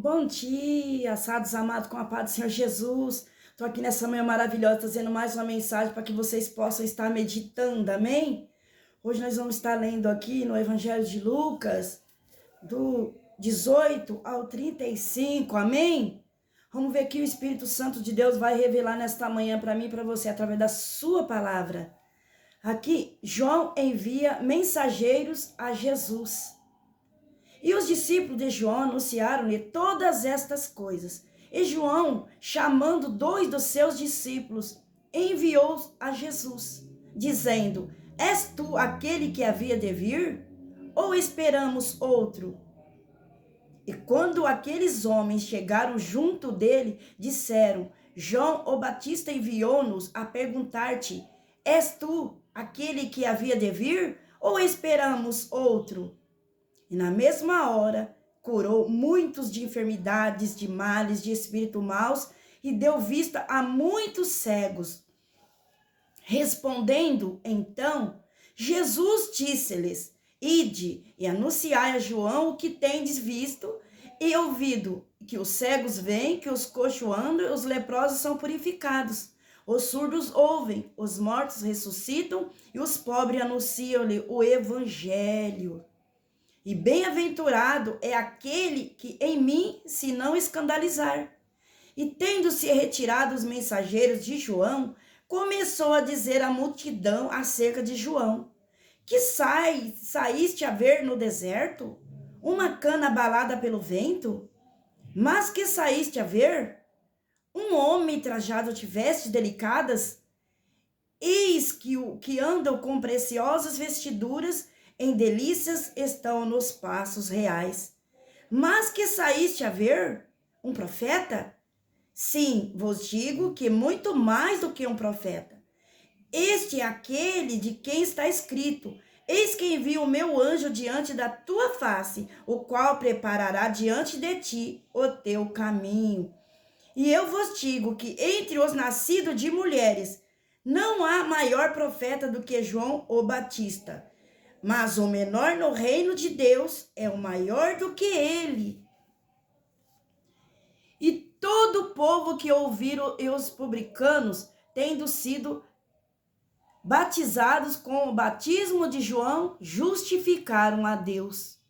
Bom dia, assados amados, com a paz do Senhor Jesus. Estou aqui nessa manhã maravilhosa, trazendo mais uma mensagem para que vocês possam estar meditando, amém? Hoje nós vamos estar lendo aqui no Evangelho de Lucas, do 18 ao 35, amém? Vamos ver que o Espírito Santo de Deus vai revelar nesta manhã para mim e para você, através da sua palavra. Aqui, João envia mensageiros a Jesus. E os discípulos de João anunciaram-lhe todas estas coisas. E João, chamando 2 dos seus discípulos, enviou-os a Jesus, dizendo: És tu aquele que havia de vir? Ou esperamos outro? E quando aqueles homens chegaram junto dele, disseram: João o Batista enviou-nos a perguntar-te: És tu aquele que havia de vir? Ou esperamos outro? E na mesma hora, curou muitos de enfermidades, de males, de espíritos maus, e deu vista a muitos cegos. Respondendo, então, Jesus disse-lhes: Ide e anunciai a João o que tendes visto e ouvido, que os cegos veem, que os coxos andam, os leprosos são purificados. Os surdos ouvem, os mortos ressuscitam, e os pobres anunciam-lhe o evangelho. E bem-aventurado é aquele que em mim se não escandalizar. E tendo-se retirado os mensageiros de João, começou a dizer à multidão acerca de João: Que saíste a ver no deserto? Uma cana abalada pelo vento? Mas que saíste a ver? Um homem trajado de vestes delicadas? Eis que andam com preciosas vestiduras, em delícias estão nos passos reais. Mas que saíste a ver? Um profeta? Sim, vos digo que muito mais do que um profeta. Este é aquele de quem está escrito: Eis que envio o meu anjo diante da tua face, o qual preparará diante de ti o teu caminho. E eu vos digo que entre os nascidos de mulheres não há maior profeta do que João o Batista. Mas o menor no reino de Deus é o maior do que ele. E todo o povo que ouviram e os publicanos, tendo sido batizados com o batismo de João, justificaram a Deus.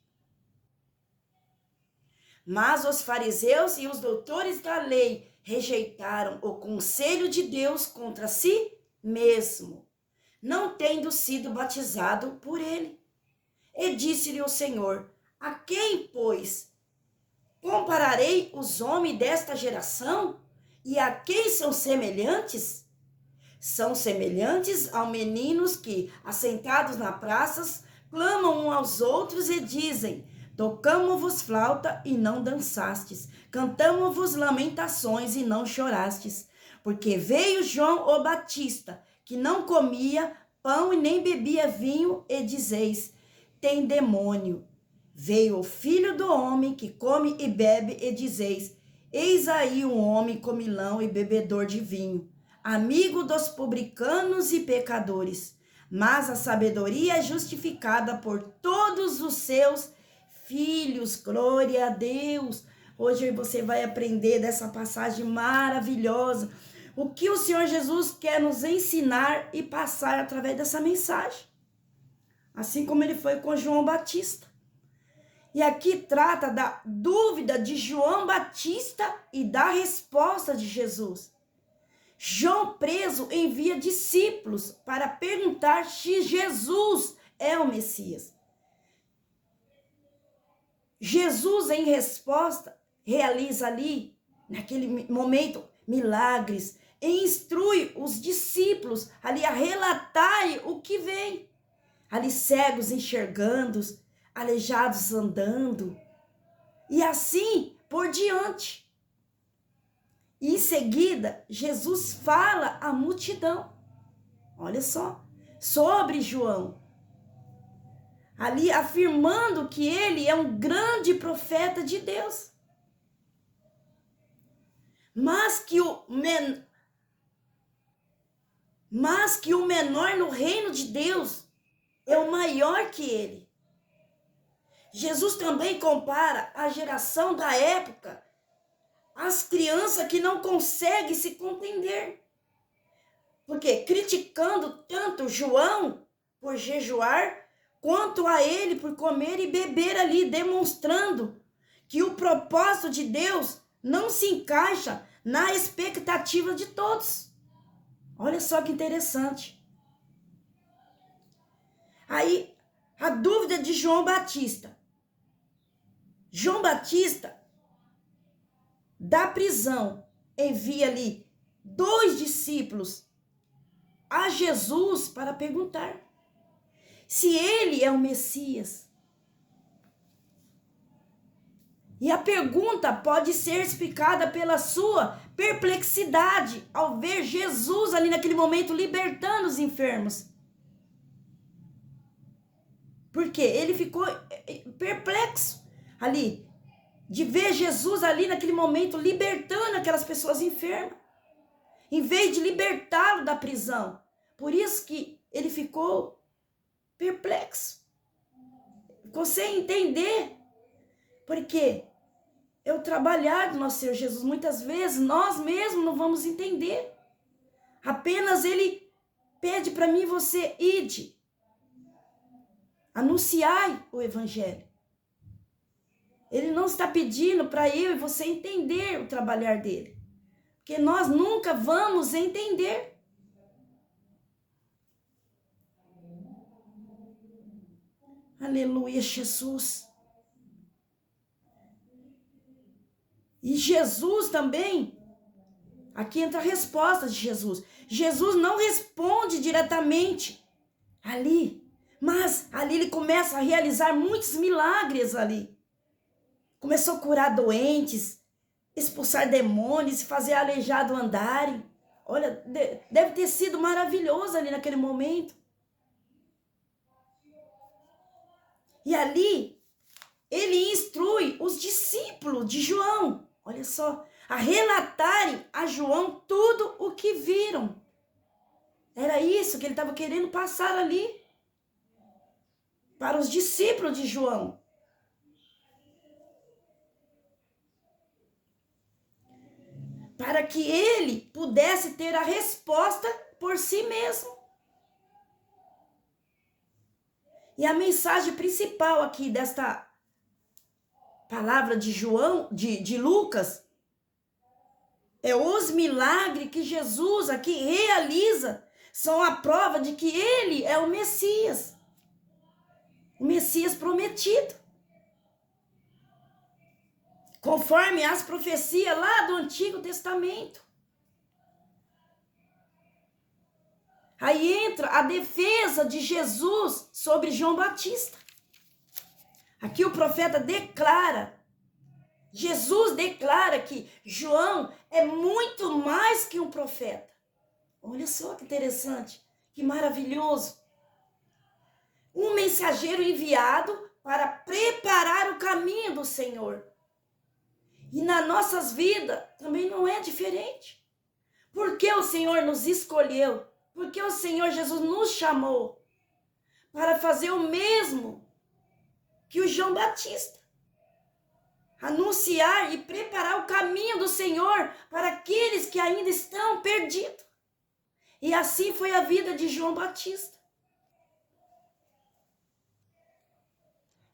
Mas os fariseus e os doutores da lei rejeitaram o conselho de Deus contra si mesmo, não tendo sido batizado por ele. E disse-lhe o Senhor: A quem, pois, compararei os homens desta geração? E a quem são semelhantes? São semelhantes aos meninos que, assentados na praças, clamam uns aos outros e dizem: Tocamo-vos flauta e não dançastes, cantamo-vos lamentações e não chorastes. Porque veio João o Batista, que não comia pão e nem bebia vinho, e dizeis: Tem demônio. Veio o Filho do Homem, que come e bebe, e dizeis: Eis aí um homem comilão e bebedor de vinho, amigo dos publicanos e pecadores. Mas a sabedoria é justificada por todos os seus filhos. Glória a Deus. Hoje você vai aprender dessa passagem maravilhosa. O que o Senhor Jesus quer nos ensinar e passar através dessa mensagem. Assim como ele foi com João Batista. E aqui trata da dúvida de João Batista e da resposta de Jesus. João preso envia discípulos para perguntar se Jesus é o Messias. Jesus, em resposta, realiza ali, naquele momento, milagres, e instrui os discípulos ali a relatar o que vem. Ali cegos enxergando, aleijados andando, e assim por diante. E em seguida, Jesus fala à multidão, olha só, sobre João, ali afirmando que ele é um grande profeta de Deus, mas que o menor no reino de Deus é o maior que ele. Jesus também compara a geração da época às crianças que não conseguem se compreender. Porque criticando tanto João por jejuar, quanto a ele por comer e beber ali, demonstrando que o propósito de Deus não se encaixa na expectativa de todos. Olha só que interessante. Aí, a dúvida de João Batista. João Batista, da prisão, envia ali 2 discípulos a Jesus para perguntar se ele é o Messias. E a pergunta pode ser explicada pela sua perplexidade ao ver Jesus ali naquele momento libertando os enfermos. Porque ele ficou perplexo ali, de ver Jesus ali naquele momento libertando aquelas pessoas enfermas, em vez de libertá-lo da prisão. Por isso que ele ficou perplexo. Ficou sem entender. Porque é o trabalhar do nosso Senhor Jesus. Muitas vezes nós mesmos não vamos entender. Apenas ele pede para mim e você, ide, anunciai o evangelho. Ele não está pedindo para eu e você entender o trabalhar dele. Porque nós nunca vamos entender. Aleluia, Jesus. E Jesus também, aqui entra a resposta de Jesus. Jesus não responde diretamente ali, mas ali ele começa a realizar muitos milagres ali. Começou a curar doentes, expulsar demônios, fazer aleijado andarem. Olha, deve ter sido maravilhoso ali naquele momento. E ali, ele instrui os discípulos de João, olha só, a relatarem a João tudo o que viram. Era isso que ele estava querendo passar ali para os discípulos de João. Para que ele pudesse ter a resposta por si mesmo. E a mensagem principal aqui desta palavra de João, de Lucas, é os milagres que Jesus aqui realiza, são a prova de que ele é o Messias prometido. Conforme as profecias lá do Antigo Testamento. Aí entra a defesa de Jesus sobre João Batista. Aqui o profeta declara, Jesus declara que João é muito mais que um profeta. Olha só que interessante, que maravilhoso. Um mensageiro enviado para preparar o caminho do Senhor. E nas nossas vidas também não é diferente. Porque o Senhor nos escolheu, porque o Senhor Jesus nos chamou para fazer o mesmo que o João Batista. Anunciar e preparar o caminho do Senhor para aqueles que ainda estão perdidos. E assim foi a vida de João Batista.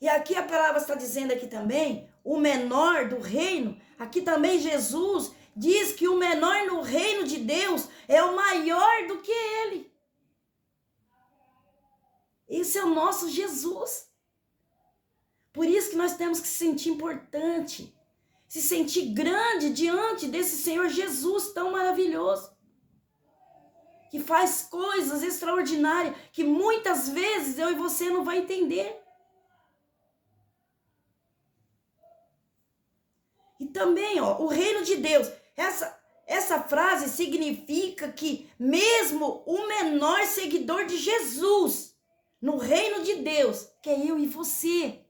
E aqui a palavra está dizendo aqui também, o menor do reino, aqui também Jesus diz que o menor no reino de Deus é o maior do que ele. Esse é o nosso Jesus. Por isso que nós temos que se sentir importante, se sentir grande diante desse Senhor Jesus tão maravilhoso, que faz coisas extraordinárias que muitas vezes eu e você não vai entender. E também, o reino de Deus, essa frase significa que mesmo o menor seguidor de Jesus, no reino de Deus, que é eu e você.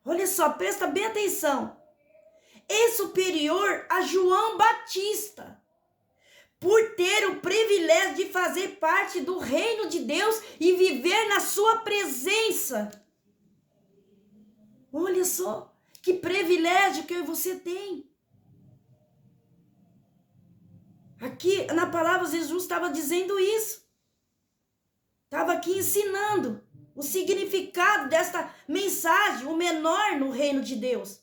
Olha só, presta bem atenção. É superior a João Batista, por ter o privilégio de fazer parte do reino de Deus e viver na sua presença. Olha só, que privilégio que eu e você tem. Aqui na palavra Jesus estava dizendo isso. Estava aqui ensinando o significado desta mensagem, o menor no reino de Deus.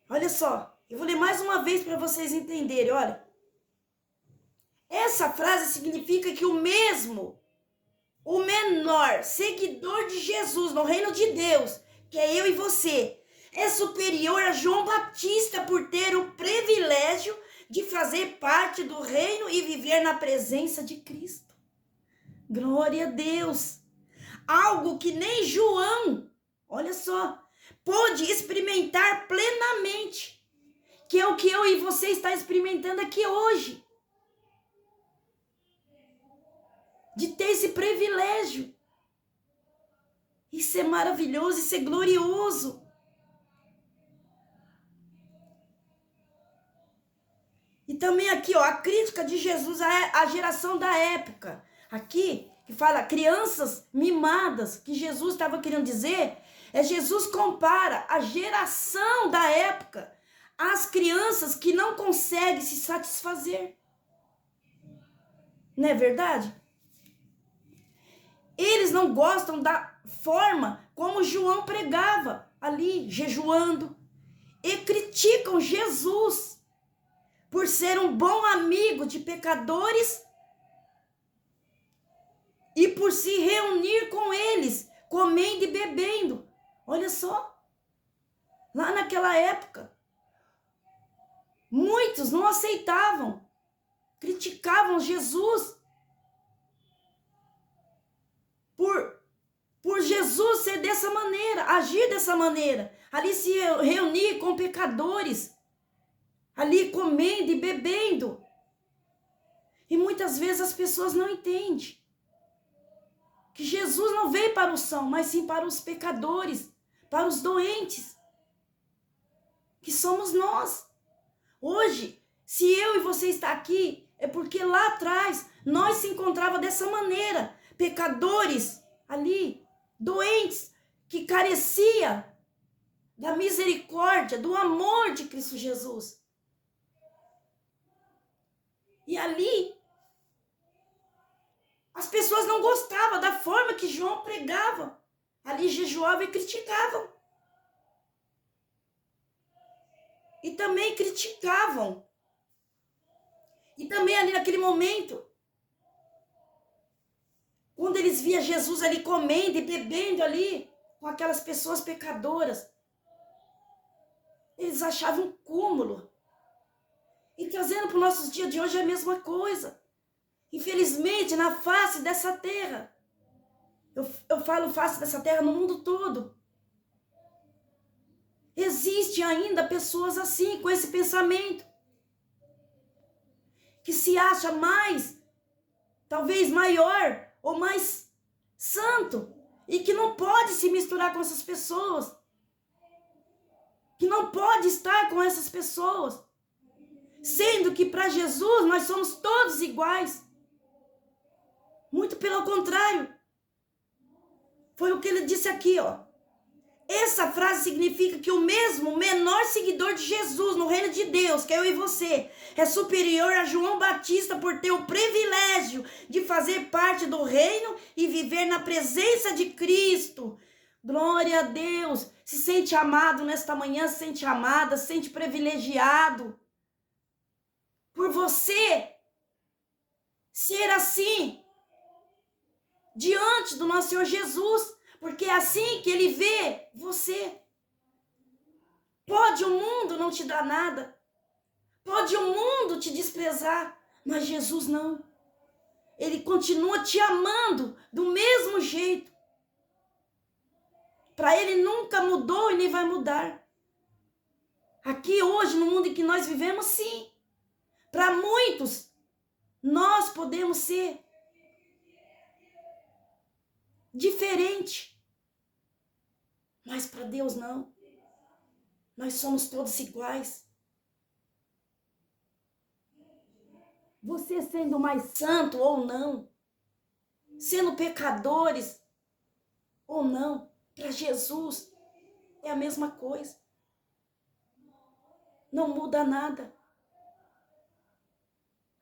Olha só, eu vou ler mais uma vez para vocês entenderem, olha. Essa frase significa que o menor seguidor de Jesus no reino de Deus, que é eu e você, é superior a João Batista por ter o privilégio de fazer parte do reino e viver na presença de Cristo. Glória a Deus! Algo que nem João, olha só, pôde experimentar plenamente, que é o que eu e você está experimentando aqui hoje. De ter esse privilégio. Isso é maravilhoso, isso é glorioso. E também aqui, ó, a crítica de Jesus à geração da época. Aqui, que fala crianças mimadas, que Jesus estava querendo dizer, Jesus compara a geração da época às crianças que não conseguem se satisfazer. Não é verdade? Eles não gostam da forma como João pregava ali, jejuando, e criticam Jesus por ser um bom amigo de pecadores e por se reunir com eles, comendo e bebendo. Olha só, lá naquela época, muitos não aceitavam, criticavam Jesus por Jesus ser dessa maneira, agir dessa maneira, ali se reunir com pecadores, ali comendo e bebendo. E muitas vezes as pessoas não entendem que Jesus não veio para o são, mas sim para os pecadores, para os doentes, que somos nós. Hoje, se eu e você está aqui, é porque lá atrás nós se encontrava dessa maneira, pecadores ali, doentes, que carecia da misericórdia, do amor de Cristo Jesus. E ali, as pessoas não gostavam da forma que João pregava. Ali jejuavam e criticavam. E também criticavam. E também ali naquele momento, quando eles viam Jesus ali comendo e bebendo ali, com aquelas pessoas pecadoras, eles achavam um cúmulo. E trazendo para os nossos dias de hoje é a mesma coisa. Infelizmente, na face dessa terra, eu falo face dessa terra no mundo todo, existe ainda pessoas assim, com esse pensamento, que se acha mais, talvez maior ou mais santo, e que não pode se misturar com essas pessoas, que não pode estar com essas pessoas, sendo que para Jesus nós somos todos iguais. Muito pelo contrário. Foi o que ele disse aqui, ó. Essa frase significa que o mesmo menor seguidor de Jesus no reino de Deus, que é eu e você, é superior a João Batista por ter o privilégio de fazer parte do reino e viver na presença de Cristo. Glória a Deus. Se sente amado nesta manhã, se sente amada, se sente privilegiado por você ser assim diante do nosso Senhor Jesus, porque é assim que ele vê você. Pode o mundo não te dar nada, pode o mundo te desprezar, mas Jesus não. Ele continua te amando do mesmo jeito. Para ele nunca mudou e nem vai mudar. Aqui hoje, no mundo em que nós vivemos, sim. Para muitos, nós podemos ser diferente. Mas para Deus não. Nós somos todos iguais. Você sendo mais santo ou não, sendo pecadores ou não, Para Jesus é a mesma coisa. Não muda nada.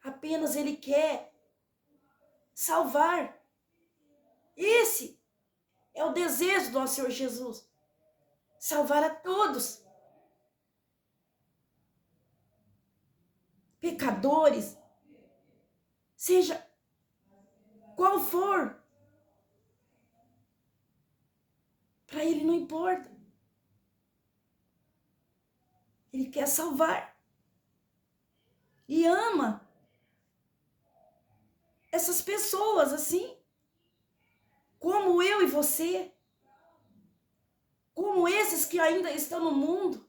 Apenas Ele quer salvar. Esse é o desejo do nosso Senhor Jesus. Salvar a todos. Pecadores. Seja qual for. Para Ele não importa. Ele quer salvar. E ama essas pessoas assim. Como eu e você. Como esses que ainda estão no mundo.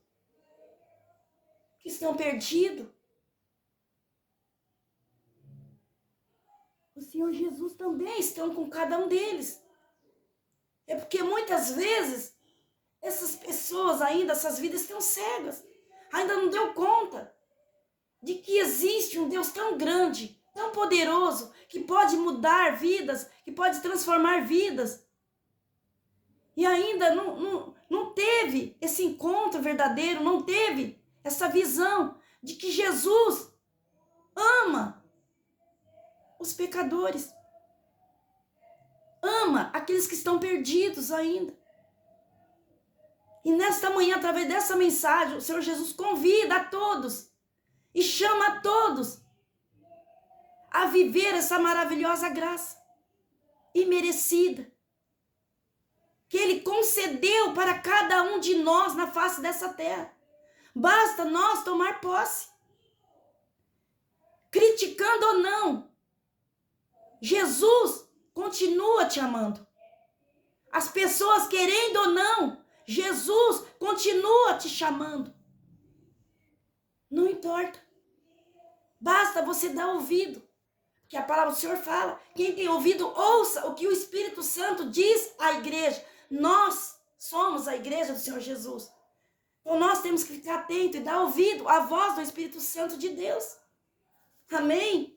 Que estão perdidos. O Senhor Jesus também está com cada um deles. É porque muitas vezes essas pessoas ainda, essas vidas estão cegas. Ainda não deu conta de que existe um Deus tão grande, tão poderoso, que pode mudar vidas, que pode transformar vidas. E ainda não teve esse encontro verdadeiro, não teve essa visão de que Jesus ama os pecadores. Ama aqueles que estão perdidos ainda. E nesta manhã, através dessa mensagem, o Senhor Jesus convida a todos e chama a todos a viver essa maravilhosa graça imerecida que Ele concedeu para cada um de nós na face dessa terra. Basta nós tomar posse. Criticando ou não, Jesus continua te amando. As pessoas querendo ou não, Jesus continua te chamando. Não importa. Basta você dar ouvido. Que a palavra do Senhor fala. Quem tem ouvido, ouça o que o Espírito Santo diz à igreja. Nós somos a igreja do Senhor Jesus. Então nós temos que ficar atento e dar ouvido à voz do Espírito Santo de Deus. Amém?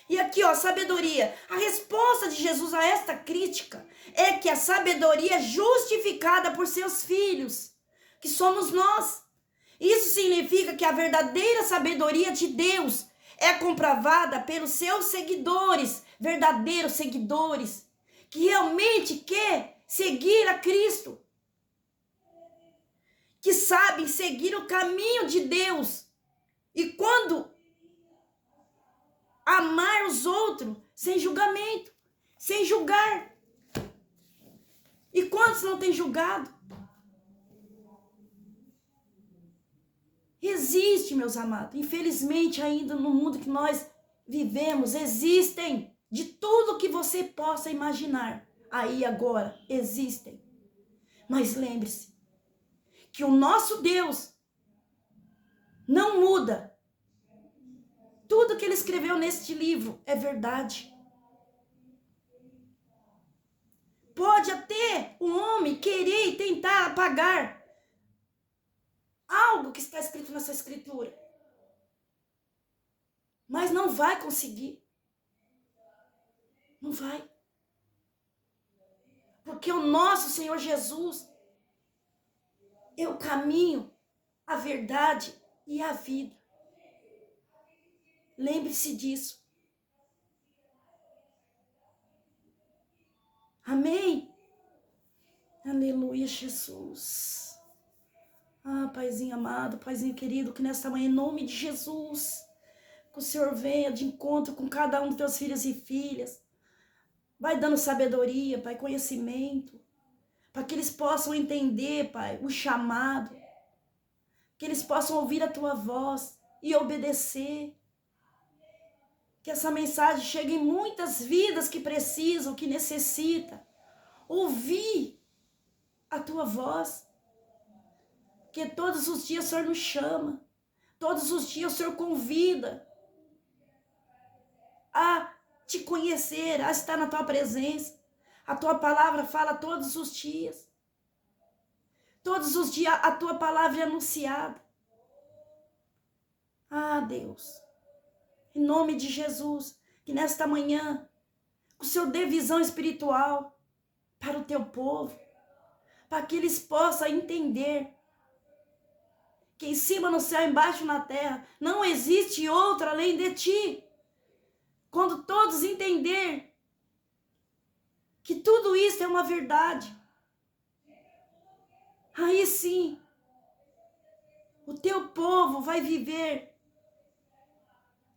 E aqui, ó, sabedoria. A resposta de Jesus a esta crítica é que a sabedoria é justificada por seus filhos, que somos nós. Isso significa que a verdadeira sabedoria de Deus é comprovada pelos seus seguidores, verdadeiros seguidores, que realmente quer seguir a Cristo, que sabem seguir o caminho de Deus. E quando amar os outros sem julgamento, sem julgar. E quantos não têm julgado? Existe, meus amados, infelizmente ainda no mundo que nós vivemos, existem de tudo que você possa imaginar. Aí agora, existem. Mas lembre-se que o nosso Deus não muda. Tudo que ele escreveu neste livro é verdade. Pode até um homem querer e tentar apagar algo que está escrito nessa escritura. Mas não vai conseguir. Não vai. Porque o nosso Senhor Jesus é o caminho, a verdade e a vida. Lembre-se disso. Amém? Aleluia, Jesus. Ah, Paizinho amado, Paizinho querido, que nesta manhã, em nome de Jesus, que o Senhor venha de encontro com cada um dos teus filhos e filhas. Vai dando sabedoria, Pai, conhecimento, para que eles possam entender, Pai, o chamado, que eles possam ouvir a tua voz e obedecer. Que essa mensagem chegue em muitas vidas que precisam, que necessitam ouvir a tua voz. Porque todos os dias o Senhor nos chama, todos os dias o Senhor convida a te conhecer, a estar na tua presença. A tua palavra fala todos os dias. Todos os dias a tua palavra é anunciada. Ah, Deus, em nome de Jesus, que nesta manhã o Senhor dê visão espiritual, para o teu povo, para que eles possam entender que em cima no céu, embaixo na terra, não existe outro além de ti. Quando todos entenderem que tudo isso é uma verdade, aí sim, o teu povo vai viver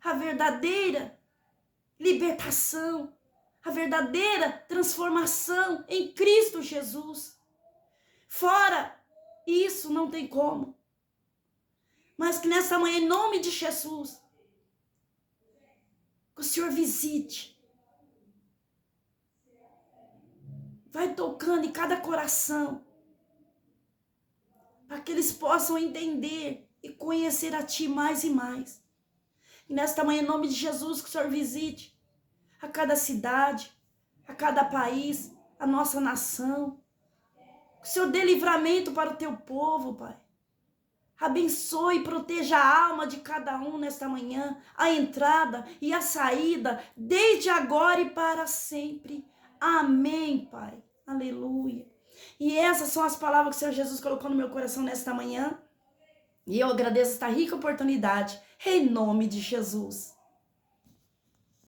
a verdadeira libertação, a verdadeira transformação em Cristo Jesus. Fora isso não tem como. Mas que nessa manhã, em nome de Jesus, que o Senhor visite. Vai tocando em cada coração. Para que eles possam entender e conhecer a Ti mais e mais. E nesta manhã, em nome de Jesus, que o Senhor visite a cada cidade, a cada país, a nossa nação. Que o Senhor dê livramento para o Teu povo, Pai. Abençoe e proteja a alma de cada um nesta manhã, a entrada e a saída, desde agora e para sempre. Amém, Pai. Aleluia. E essas são as palavras que o Senhor Jesus colocou no meu coração nesta manhã. E eu agradeço esta rica oportunidade, em nome de Jesus.